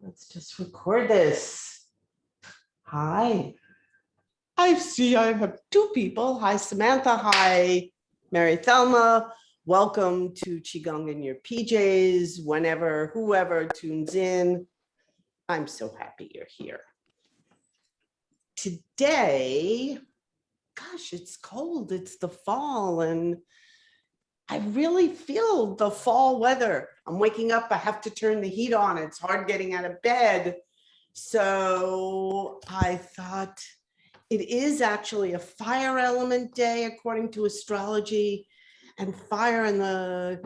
Let's just record this. Hi. I see I have two people. Hi, Samantha. Hi, Mary Thelma. Welcome to Qigong in your PJs, whenever, whoever tunes in. I'm so happy you're here. Today, gosh, it's cold. It's the fall, and I really feel the fall weather. I'm waking up. I have to turn the heat on. It's hard getting out of bed. So I thought it is actually a fire element day according to astrology, and fire and the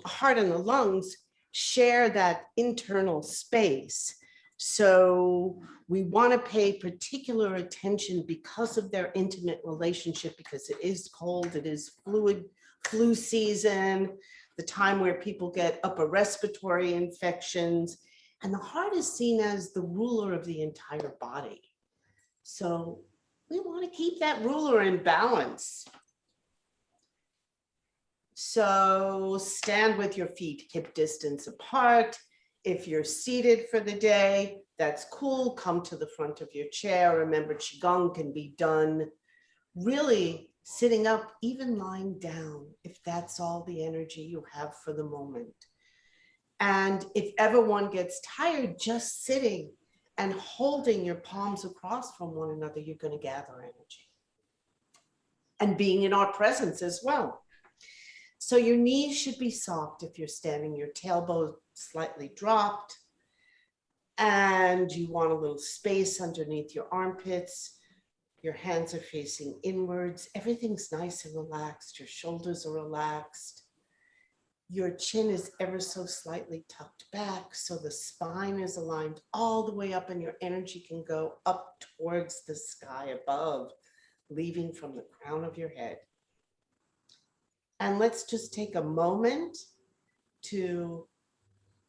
heart and the lungs share that internal space. So we want to pay particular attention because of their intimate relationship, because it is cold, it is flu season, the time where people get upper respiratory infections, and the heart is seen as the ruler of the entire body. So we want to keep that ruler in balance. So stand with your feet hip distance apart. If you're seated for the day, that's cool. Come to the front of your chair. Remember, Qigong can be done really sitting up, even lying down, if that's all the energy you have for the moment. And if ever one gets tired, just sitting and holding your palms across from one another, you're going to gather energy. And being in our presence as well. So your knees should be soft if you're standing, your tailbone slightly dropped, and you want a little space underneath your armpits. Your hands are facing inwards. Everything's nice and relaxed. Your shoulders are relaxed. Your chin is ever so slightly tucked back, so the spine is aligned all the way up, and your energy can go up towards the sky above, leaving from the crown of your head. And let's just take a moment to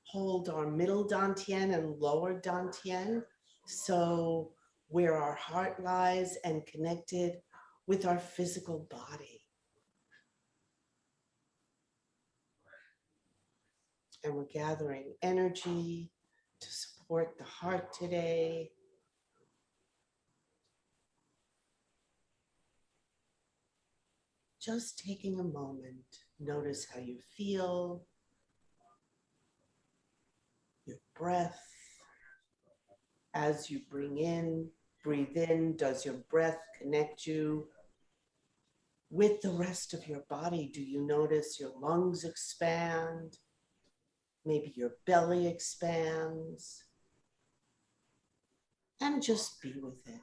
hold our middle dantian and lower dantian. So where our heart lies and connected with our physical body. And we're gathering energy to support the heart today. Just taking a moment, notice how you feel, your breath. As you breathe in, does your breath connect you with the rest of your body? Do you notice your lungs expand? Maybe your belly expands. And just be with it.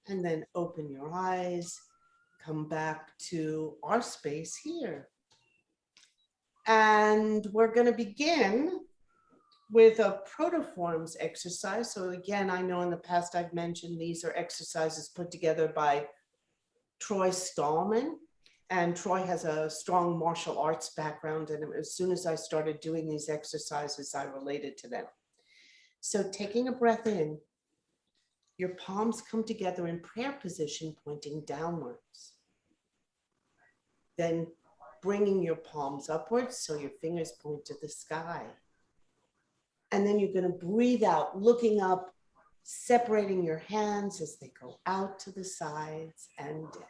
And then open your eyes, come back to our space here. And we're going to begin with a protoforms exercise. So again, I know in the past I've mentioned these are exercises put together by Troy Stallman. And Troy has a strong martial arts background. And as soon as I started doing these exercises, I related to them. So taking a breath in, your palms come together in prayer position, pointing downwards. Then bringing your palms upwards so your fingers point to the sky. And then you're going to breathe out, looking up, separating your hands as they go out to the sides and down.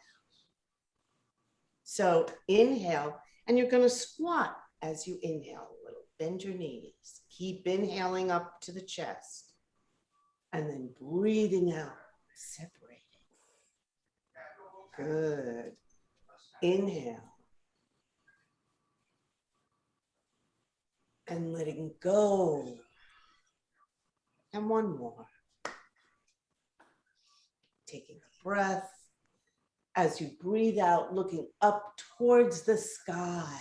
So inhale, and you're going to squat as you inhale a little. Bend your knees. Keep inhaling up to the chest. And then breathing out, separating. Good. Inhale. And letting go. And one more. Taking a breath. As you breathe out, looking up towards the sky.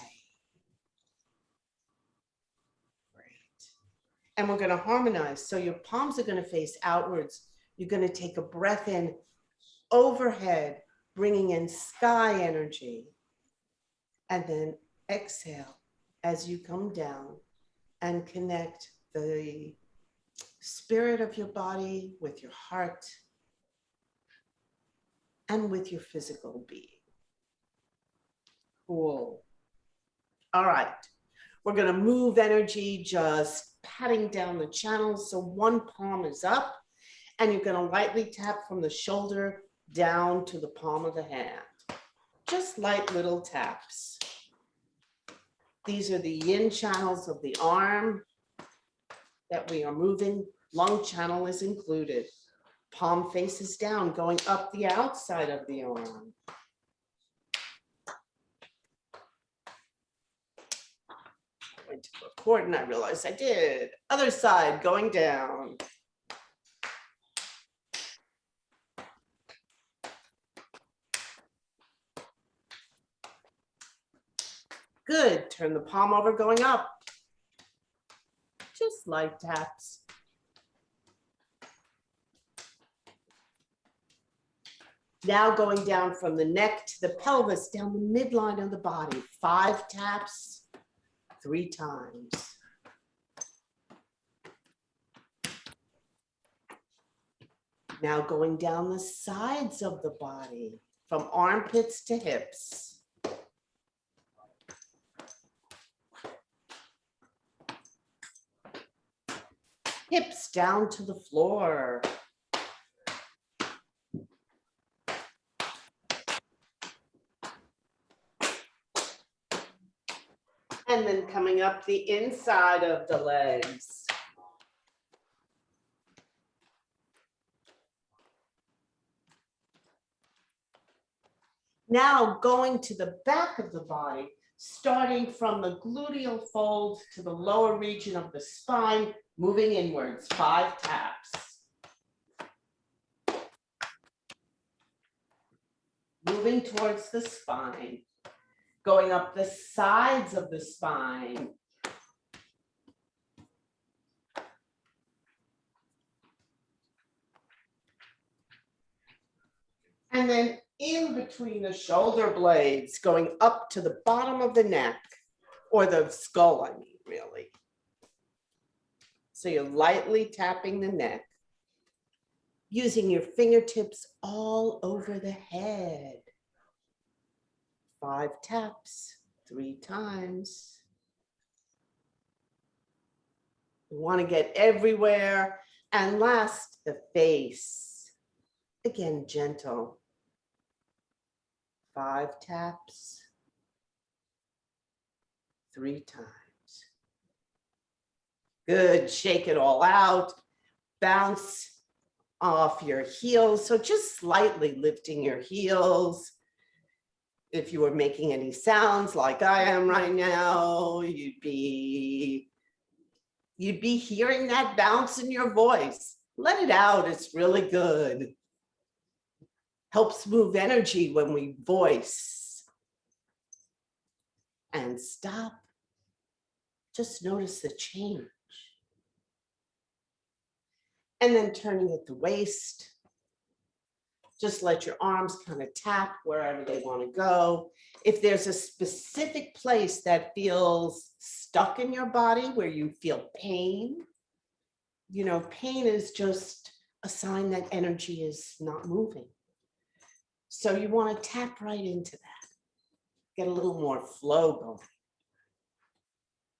Great. And we're going to harmonize. So your palms are going to face outwards. You're going to take a breath in overhead, bringing in sky energy. And then exhale as you come down and connect the spirit of your body with your heart. and with your physical being. Cool. All right. We're going to move energy, just patting down the channels. So one palm is up, and you're going to lightly tap from the shoulder down to the palm of the hand. Just light little taps. These are the yin channels of the arm that we are moving. Lung channel is included. Palm faces down, going up the outside of the arm. I went to record and I realized I did. Other side, going down. Good. Turn the palm over, going up. Just light taps. Now going down from the neck to the pelvis, down the midline of the body. 5 taps, 3 times. Now going down the sides of the body, from armpits to hips. Hips down to the floor. And then coming up the inside of the legs. Now going to the back of the body, starting from the gluteal fold to the lower region of the spine, moving inwards, 5 taps. Moving towards the spine, going up the sides of the spine. And then in between the shoulder blades, going up to the bottom of the neck, or the skull, I mean, really. So you're lightly tapping the neck, using your fingertips all over the head. 5 taps, 3 times. You want to get everywhere. And last, the face. Again, gentle. 5 taps, 3 times. Good, shake it all out. Bounce off your heels. So just slightly lifting your heels. If you were making any sounds like I am right now, you'd be hearing that bounce in your voice. Let it out, it's really good. Helps move energy when we voice. And stop. Just notice the change. And then turning at the waist. Just let your arms kind of tap wherever they want to go. If there's a specific place that feels stuck in your body where you feel pain, you know, pain is just a sign that energy is not moving. So you want to tap right into that. Get a little more flow going.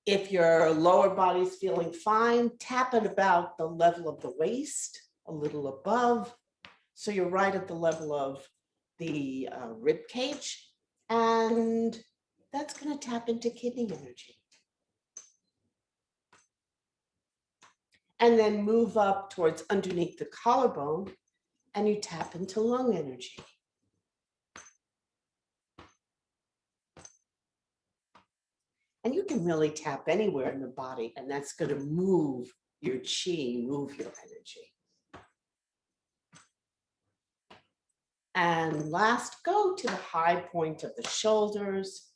If your lower body's feeling fine, tap at about the level of the waist, a little above. So you're right at the level of the rib cage, and that's going to tap into kidney energy. And then move up towards underneath the collarbone, and you tap into lung energy. And you can really tap anywhere in the body, and that's going to move your chi, move your energy. And last, go to the high point of the shoulders,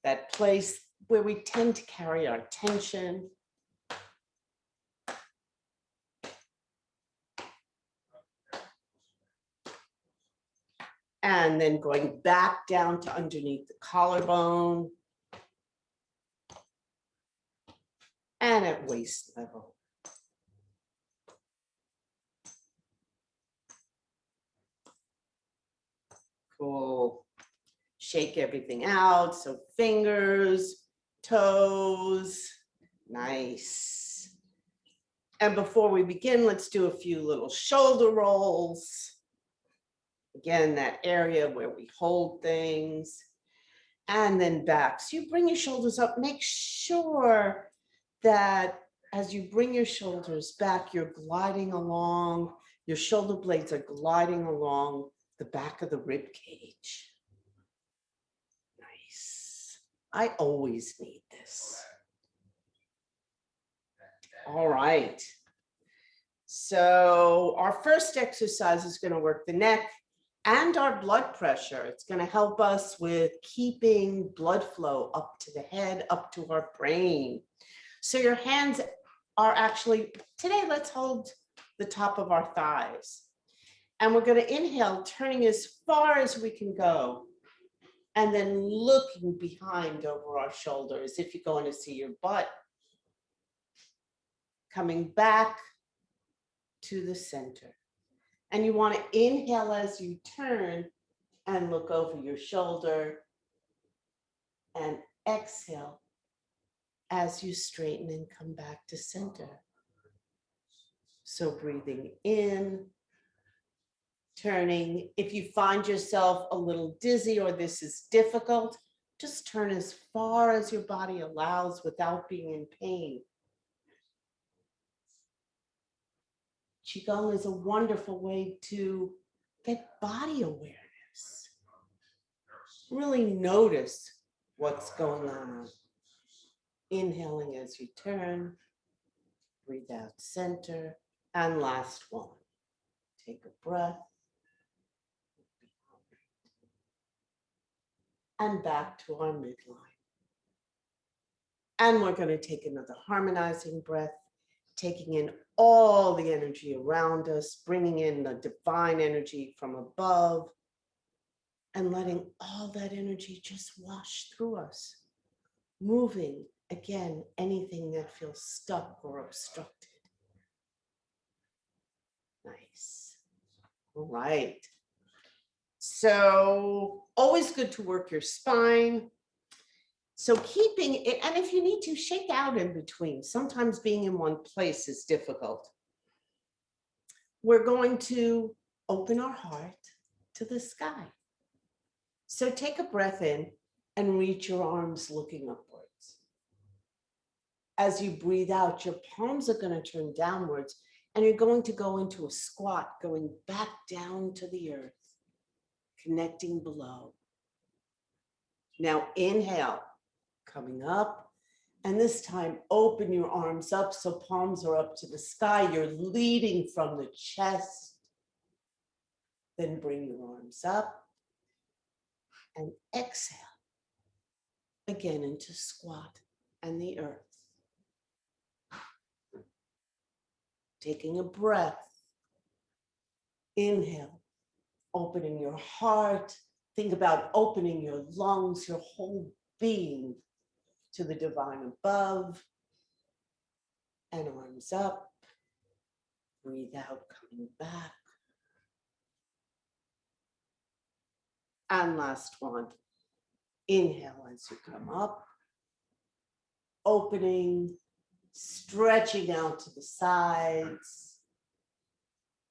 that place where we tend to carry our tension. And then going back down to underneath the collarbone. And at waist level. Cool. Shake everything out. So fingers, toes. Nice. And before we begin, let's do a few little shoulder rolls. Again, that area where we hold things. And then back. So you bring your shoulders up. Make sure that as you bring your shoulders back, you're gliding along. Your shoulder blades are gliding along the back of the rib cage. Nice. I always need this. All right. So our first exercise is going to work the neck and our blood pressure. It's going to help us with keeping blood flow up to the head, up to our brain. So your hands are actually, today let's hold the top of our thighs. And we're going to inhale, turning as far as we can go. And then looking behind over our shoulders if you're going to see your butt. Coming back to the center. And you want to inhale as you turn and look over your shoulder. And exhale as you straighten and come back to center. So breathing in, turning. If you find yourself a little dizzy or this is difficult, just turn as far as your body allows without being in pain. Qigong is a wonderful way to get body awareness. Really notice what's going on. Inhaling as you turn, breathe out center, and last one. Take a breath. And back to our midline. And we're going to take another harmonizing breath, taking in all the energy around us, bringing in the divine energy from above, and letting all that energy just wash through us, moving, again, anything that feels stuck or obstructed. Nice. All right. So always good to work your spine. So keeping it, and if you need to, shake out in between. Sometimes being in one place is difficult. We're going to open our heart to the sky. So take a breath in and reach your arms looking upwards. As you breathe out, your palms are going to turn downwards, and you're going to go into a squat, going back down to the earth, connecting below. Now inhale. Coming up, and this time open your arms up so palms are up to the sky. You're leading from the chest. Then bring your arms up and exhale again into squat and the earth. Taking a breath. Inhale, opening your heart. Think about opening your lungs, your whole being to the divine above, and arms up. Breathe out, coming back. And last one. Inhale as you come up, opening, stretching out to the sides.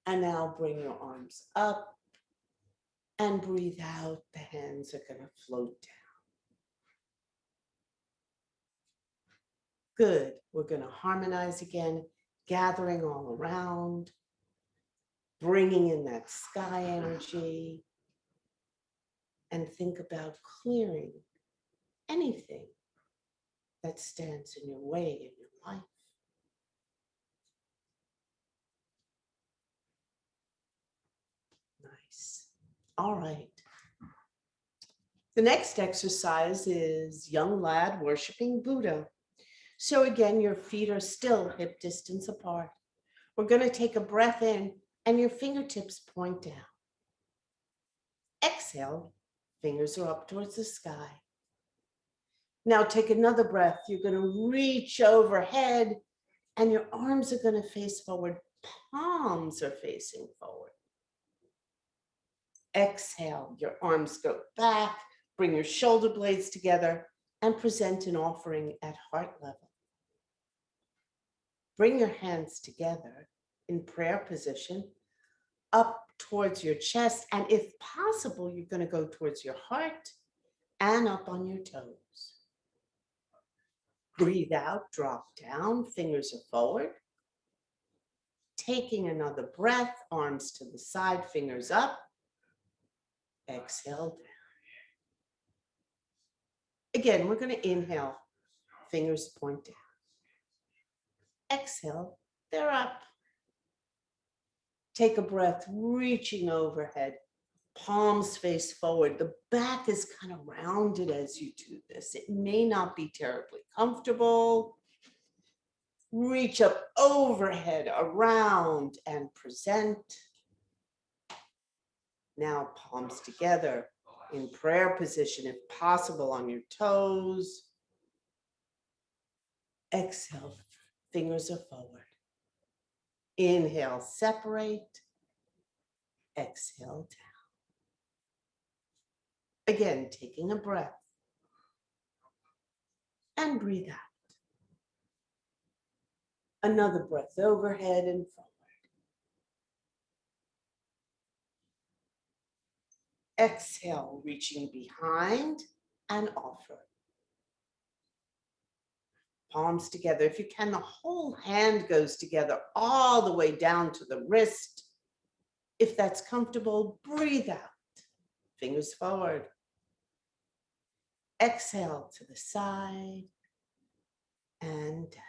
And now bring your arms up and breathe out. The hands are going to float down. Good. We're going to harmonize again, gathering all around, bringing in that sky energy, and think about clearing anything that stands in your way in your life. Nice. All right. The next exercise is young lad worshiping Buddha. So again, your feet are still hip distance apart. We're going to take a breath in and your fingertips point down. Exhale, fingers are up towards the sky. Now take another breath. You're going to reach overhead and your arms are going to face forward. Palms are facing forward. Exhale, your arms go back, bring your shoulder blades together, and present an offering at heart level. Bring your hands together in prayer position, up towards your chest, and if possible, you're going to go towards your heart and up on your toes. Breathe out, drop down, fingers are forward. Taking another breath, arms to the side, fingers up. Exhale down. Again, we're going to inhale, fingers point down. Exhale, they're up. Take a breath, reaching overhead, palms face forward. The back is kind of rounded as you do this. It may not be terribly comfortable. Reach up overhead, around, and present. Now palms together in prayer position, if possible, on your toes. Exhale, fingers are forward. Inhale, separate. Exhale, down. Again, taking a breath. And breathe out. Another breath overhead and forward. Exhale, reaching behind and offer. Palms together. If you can, the whole hand goes together all the way down to the wrist. If that's comfortable, breathe out. Fingers forward. Exhale to the side and down.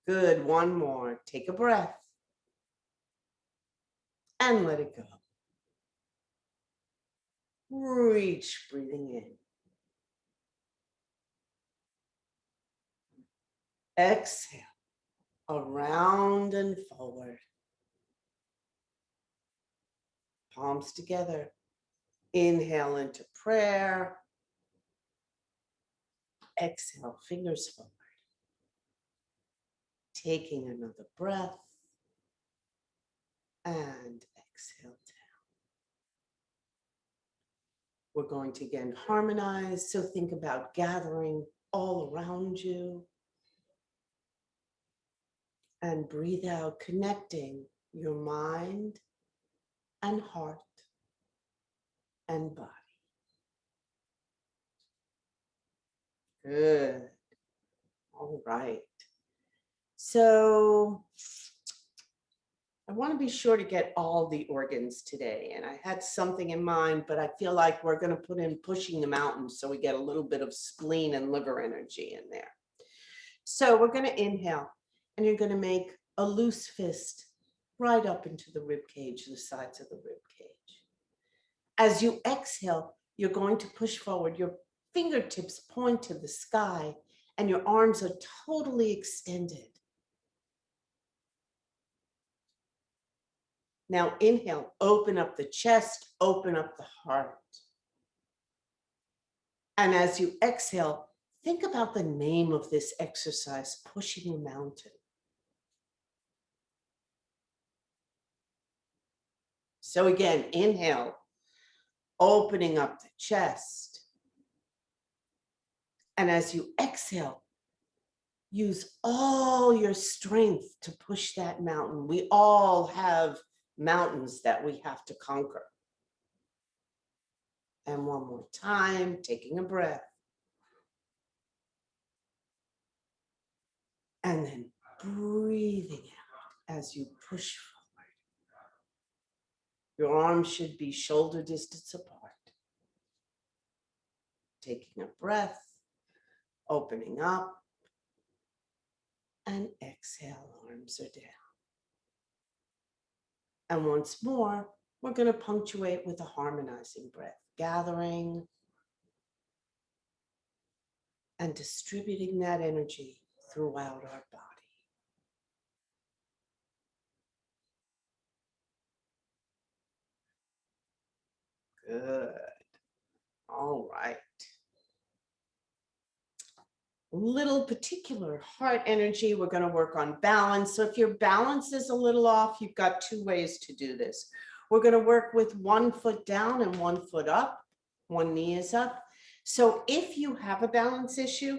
Good, one more. Take a breath and let it go. Reach, breathing in. Exhale, around and forward. Palms together. Inhale into prayer. Exhale, fingers forward. Taking another breath. And exhale down. We're going to again harmonize. So think about gathering all around you. And breathe out, connecting your mind and heart and body. Good. All right. So I want to be sure to get all the organs today. And I had something in mind, but I feel like we're going to put in pushing the mountains so we get a little bit of spleen and liver energy in there. So we're going to inhale, and you're going to make a loose fist right up into the rib cage, the sides of the rib cage. As you exhale, you're going to push forward. Your fingertips point to the sky, and your arms are totally extended. Now inhale, open up the chest, open up the heart. And as you exhale, think about the name of this exercise, pushing the mountain. So again, inhale, opening up the chest. And as you exhale, use all your strength to push that mountain. We all have mountains that we have to conquer. And one more time, taking a breath. And then breathing out as you push forward. Your arms should be shoulder distance apart. Taking a breath, opening up, and exhale, arms are down. And once more, we're going to punctuate with a harmonizing breath, gathering and distributing that energy throughout our body. Good. All right. Little particular heart energy, we're going to work on balance. So if your balance is a little off, you've got two ways to do this. We're going to work with 1 foot down and 1 foot up. One knee is up. So if you have a balance issue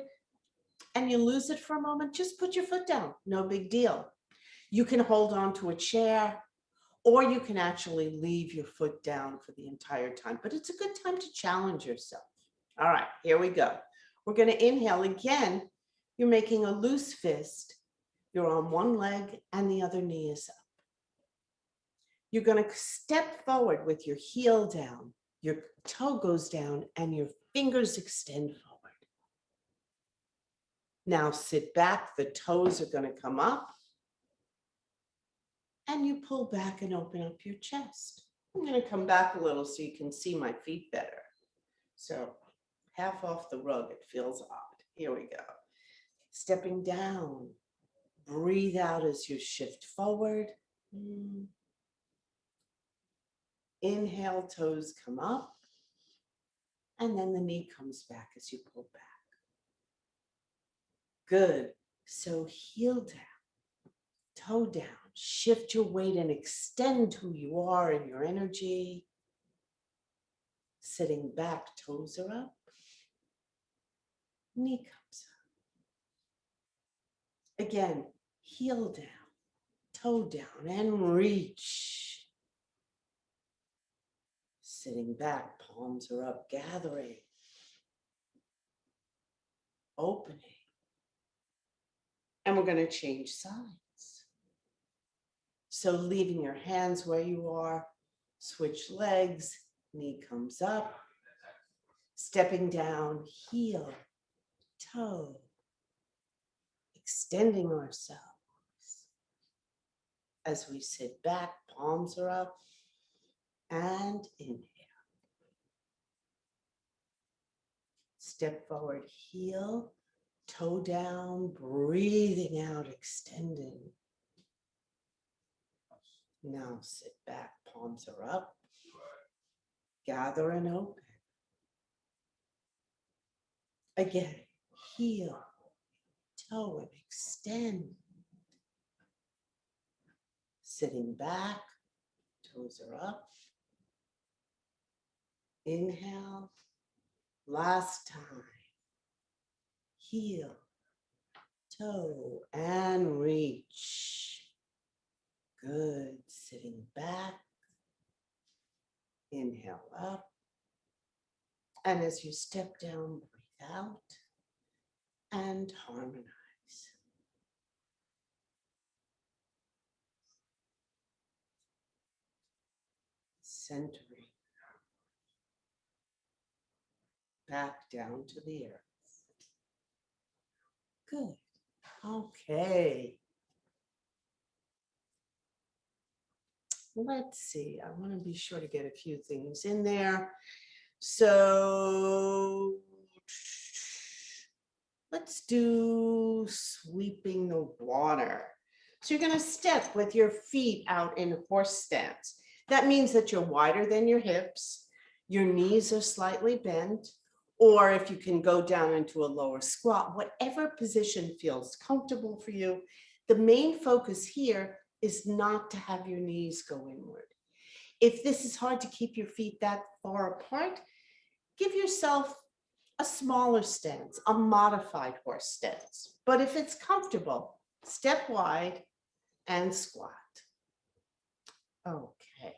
and you lose it for a moment, just put your foot down. No big deal. You can hold on to a chair, or you can actually leave your foot down for the entire time. But it's a good time to challenge yourself. All right, here we go. We're going to inhale again. You're making a loose fist. You're on one leg and the other knee is up. You're going to step forward with your heel down. Your toe goes down and your fingers extend forward. Now sit back. The toes are going to come up. And you pull back and open up your chest. I'm going to come back a little so you can see my feet better. So half off the rug, it feels odd. Here we go. Stepping down. Breathe out as you shift forward. Inhale, toes come up. And then the knee comes back as you pull back. Good. So heel down, toe down. Shift your weight and extend who you are in your energy. Sitting back, toes are up. Knee comes up. Again, heel down, toe down, and reach. Sitting back, palms are up, gathering. Opening. And we're going to change sides. So leaving your hands where you are, switch legs, knee comes up, stepping down, heel, toe, extending ourselves. As we sit back, palms are up, and inhale. Step forward, heel, toe down, breathing out, extending. Now sit back, palms are up. Gather and open. Again, heel, toe, and extend. Sitting back, toes are up. Inhale. Last time. Heel, toe, and reach. Good. Sitting back. Inhale up. And as you step down, breathe out and harmonize. Centering. Back down to the earth. Good. Okay. Let's see. I want to be sure to get a few things in there. So let's do sweeping the water. So you're going to step with your feet out in horse stance. That means that you're wider than your hips. Your knees are slightly bent. Or if you can go down into a lower squat, whatever position feels comfortable for you. The main focus here is not to have your knees go inward. If this is hard to keep your feet that far apart, give yourself a smaller stance, a modified horse stance. But if it's comfortable, step wide and squat. Okay.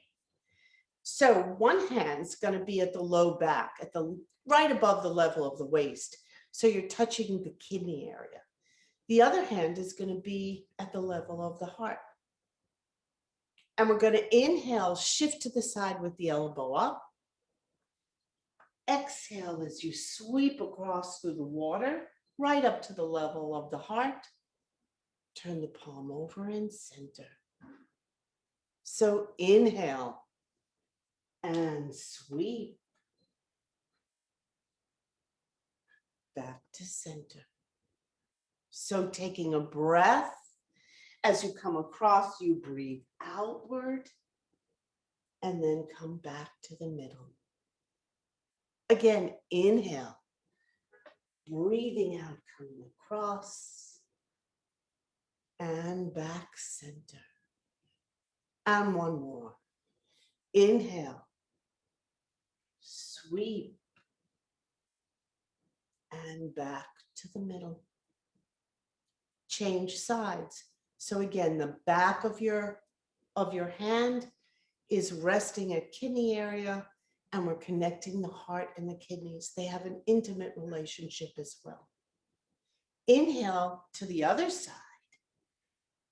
So one hand's going to be at the low back, at the right above the level of the waist. So you're touching the kidney area. The other hand is going to be at the level of the heart. And we're going to inhale, shift to the side with the elbow up. Exhale as you sweep across through the water, right up to the level of the heart. Turn the palm over and center. So inhale and sweep. Back to center. So taking a breath, as you come across, you breathe outward and then come back to the middle. Again, inhale, breathing out, coming across and back center. And one more. Inhale, sweep, and back to the middle. Change sides. So again, the back of your hand is resting at kidney area, and we're connecting the heart and the kidneys. They have an intimate relationship as well. Inhale to the other side,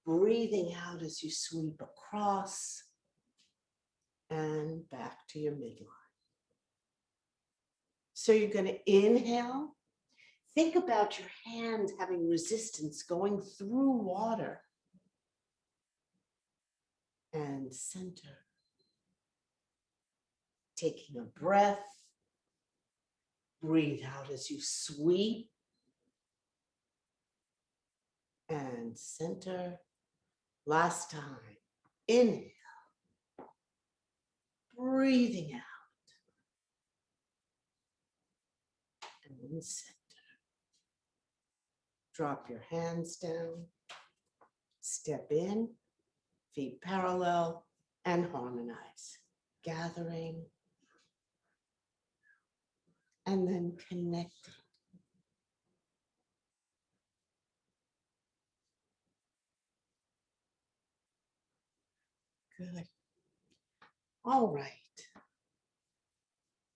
breathing out as you sweep across and back to your midline. So you're going to inhale. Think about your hand having resistance going through water. And center. Taking a breath. Breathe out as you sweep. And center. Last time. Inhale. Breathing out. And center. Drop your hands down. Step in. Feet parallel. And harmonize. Gathering. And then connecting. Good. All right.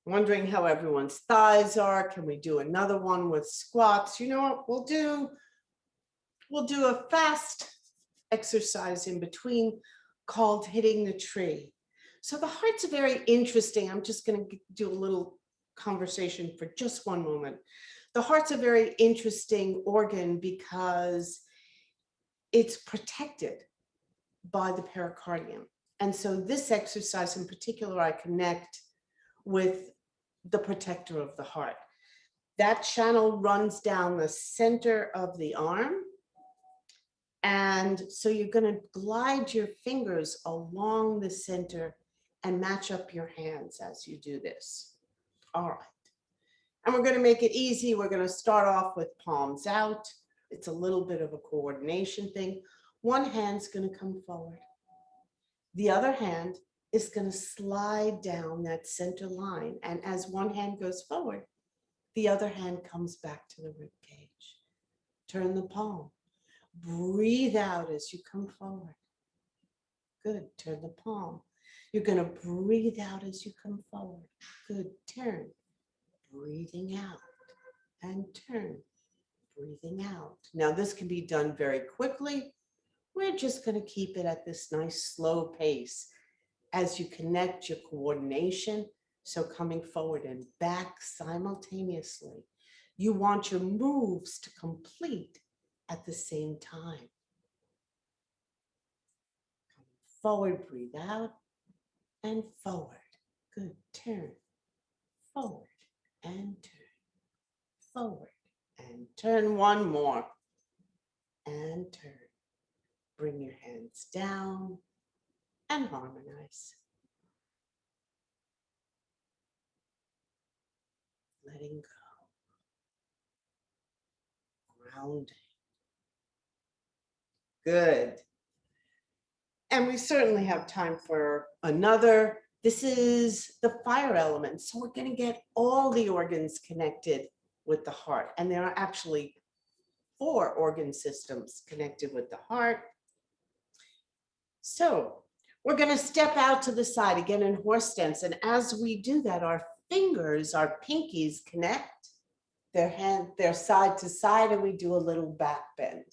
Wondering how everyone's thighs are. Can we do another one with squats? You know what we'll do? We'll do a fast exercise in between called hitting the tree. So the heart's very interesting. I'm just going to do a little conversation for just one moment. The heart's a very interesting organ because it's protected by the pericardium. And so this exercise in particular, I connect with the protector of the heart. That channel runs down the center of the arm. And so you're going to glide your fingers along the center and match up your hands as you do this. All right. And we're going to make it easy. We're going to start off with palms out. It's a little bit of a coordination thing. One hand's going to come forward. The other hand is going to slide down that center line. And as one hand goes forward, the other hand comes back to the rib cage. Turn the palm. Breathe out as you come forward. Good. Turn the palm. You're going to breathe out as you come forward. Good. Turn. Breathing out and turn. Breathing out. Now this can be done very quickly. We're just going to keep it at this nice slow pace as you connect your coordination. So coming forward and back simultaneously. You want your moves to complete at the same time. Forward, breathe out, and forward. Good, turn. Forward and turn. Forward and turn. One more. And turn. Bring your hands down and harmonize. Letting go. Grounding. Good. And we certainly have time for another. This is the fire element. So we're going to get all the organs connected with the heart. And there are actually 4 organ systems connected with the heart. So we're going to step out to the side again in horse stance. And as we do that, our fingers, our pinkies connect. They're side to side, and we do a little back bend.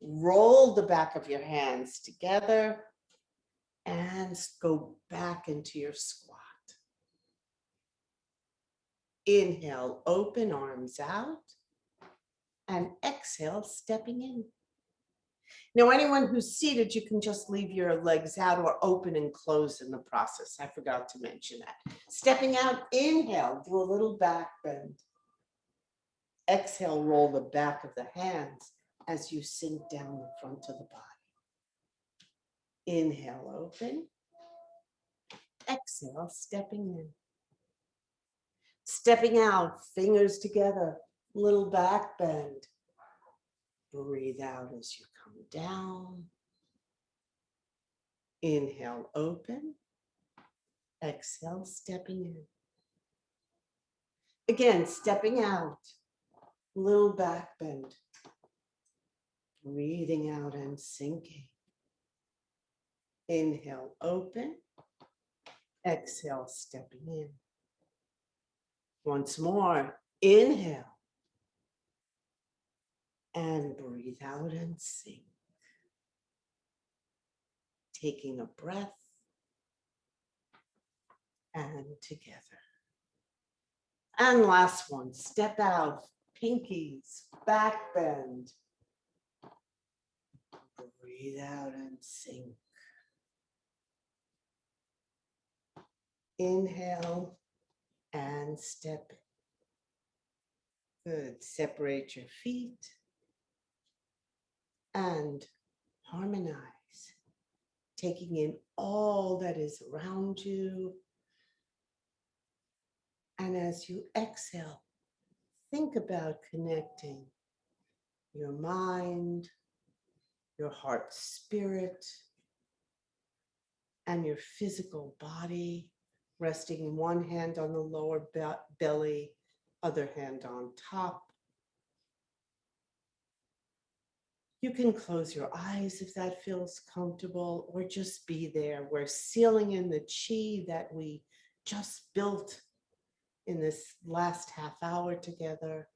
Roll the back of your hands together and go back into your squat. Inhale, open arms out, and exhale, stepping in. Now, anyone who's seated, you can just leave your legs out or open and close in the process. I forgot to mention that. Stepping out, inhale, do a little back bend. Exhale, roll the back of the hands as you sink down the front of the body. Inhale, open. Exhale, stepping in. Stepping out, fingers together, little back bend. Breathe out as you come down. Inhale, open. Exhale, stepping in. Again, stepping out, little back bend. Breathing out and sinking. Inhale, open. Exhale, stepping in. Once more, inhale. And breathe out and sink. Taking a breath. And together. And last one, step out, pinkies, back bend. Breathe out and sink. Inhale and step in. Good. Separate your feet and harmonize, taking in all that is around you. And as you exhale, think about connecting your mind, your heart, spirit, and your physical body, resting one hand on the lower belly, other hand on top. You can close your eyes if that feels comfortable, or just be there. We're sealing in the chi that we just built in this last half hour together.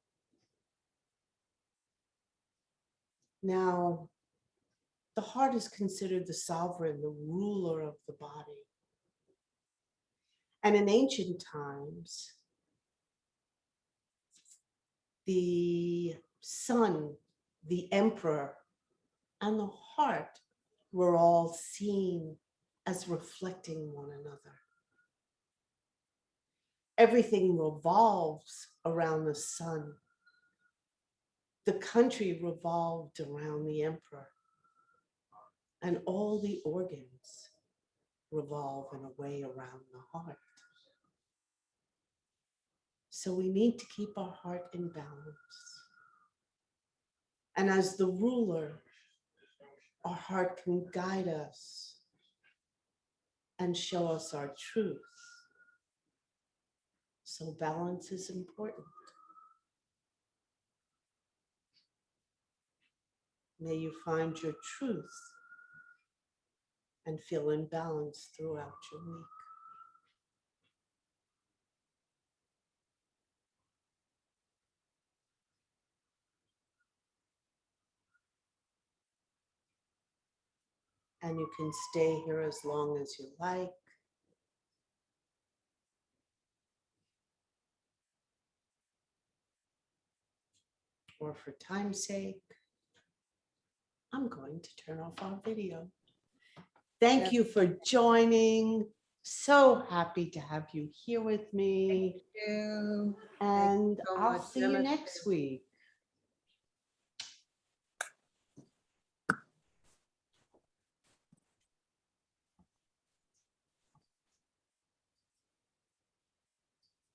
Now, the heart is considered the sovereign, the ruler of the body. And in ancient times, the sun, the emperor, and the heart were all seen as reflecting one another. Everything revolves around the sun. The country revolved around the emperor, and all the organs revolve in a way around the heart. So we need to keep our heart in balance. And as the ruler, our heart can guide us and show us our truth. So balance is important. May you find your truth and feel in balance throughout your week. And you can stay here as long as you like. Or for time's sake, I'm going to turn off our video. Thank you for joining. So happy to have you here with me. Thank you. And so I'll much. see you next week.